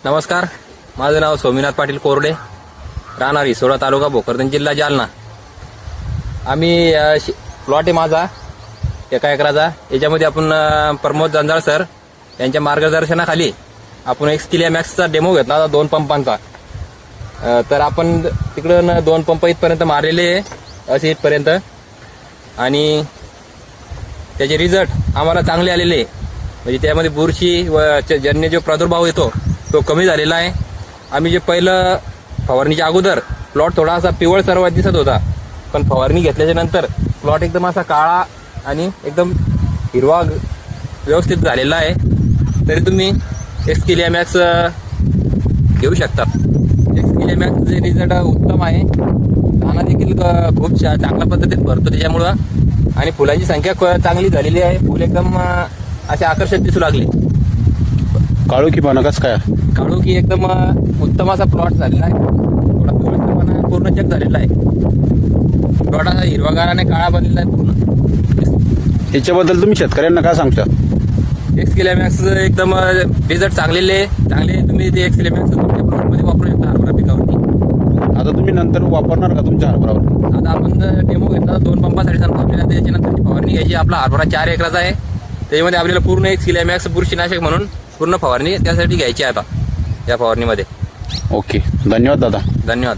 नमस्कार, माझं नाव सोमीनाथ पाटील कोरडे, राहणार हिसोडा तालुका भोकरदन जिल्हा जालना. आम्ही प्लॉट आहे माझा 1 एकराचा. याच्यामध्ये आपण प्रमोद जंजाळ सर यांच्या मार्गदर्शनाखाली आपण एक स्किलिया मॅक्सचा डेमो घेतला होता 2 पंपांचा. तर आपण तिकडून 2 पंप इथपर्यंत मारलेले आहे, असे इथपर्यंत, आणि त्याचे रिझल्ट आम्हाला चांगले आलेले आहे. म्हणजे त्यामध्ये बुरशी व जन्य जो प्रादुर्भाव येतो तो कमी झालेला आहे. आम्ही जे पहिलं फवारणीच्या अगोदर प्लॉट थोडासा पिवळ सर्वात दिसत होता, पण फवारणी घेतल्याच्या नंतर प्लॉट एकदम असा काळा आणि एकदम हिरवा व्यवस्थित झालेला आहे. तरी तुम्ही स्किलिया मॅक्स घेऊ शकता. स्किलिया मॅक्सचे रिझल्ट उत्तम आहे. दाना देखील खूप चांगल्या पद्धतीत भरतो त्याच्यामुळं, आणि फुलांची संख्या चांगली झालेली आहे. फुल एकदम असे आकर्षक दिसू लागले. काळोखीपणा कसं काय? काळोखी एकदम उत्तम असा प्लॉट झालेला आहे. थोडा पिवळसरपणा पूर्ण चेक झालेला आहे. प्लॉट असा हिरवागाराने काळा बनलेला आहे पूर्ण. याच्याबद्दल तुम्ही शेतकऱ्यांना काय सांगता? स्किलिया मॅक्स एकदम रिझल्ट चांगले तुम्ही ते स्किलिया मॅक्स तुमच्या प्लॉटमध्ये वापरू शकता हरभरा पिकावरती. आता तुम्ही नंतर वापरणार का तुमच्या हरभरावर? आता आपण डेमो घेतला 2 पंपासाठी सांगतो आपल्याला. त्याच्यानंतर फवारणी घ्यायची. आपला हरभरा 4 एकराचा आहे. त्याच्यामध्ये आपल्याला पूर्ण एक स्किलिया मॅक्स बुरशीनाशक म्हणून पूर्ण फवारणी त्यासाठी घ्यायची आहे आता या फवारणीमध्ये. ओके, धन्यवाद दादा. धन्यवाद.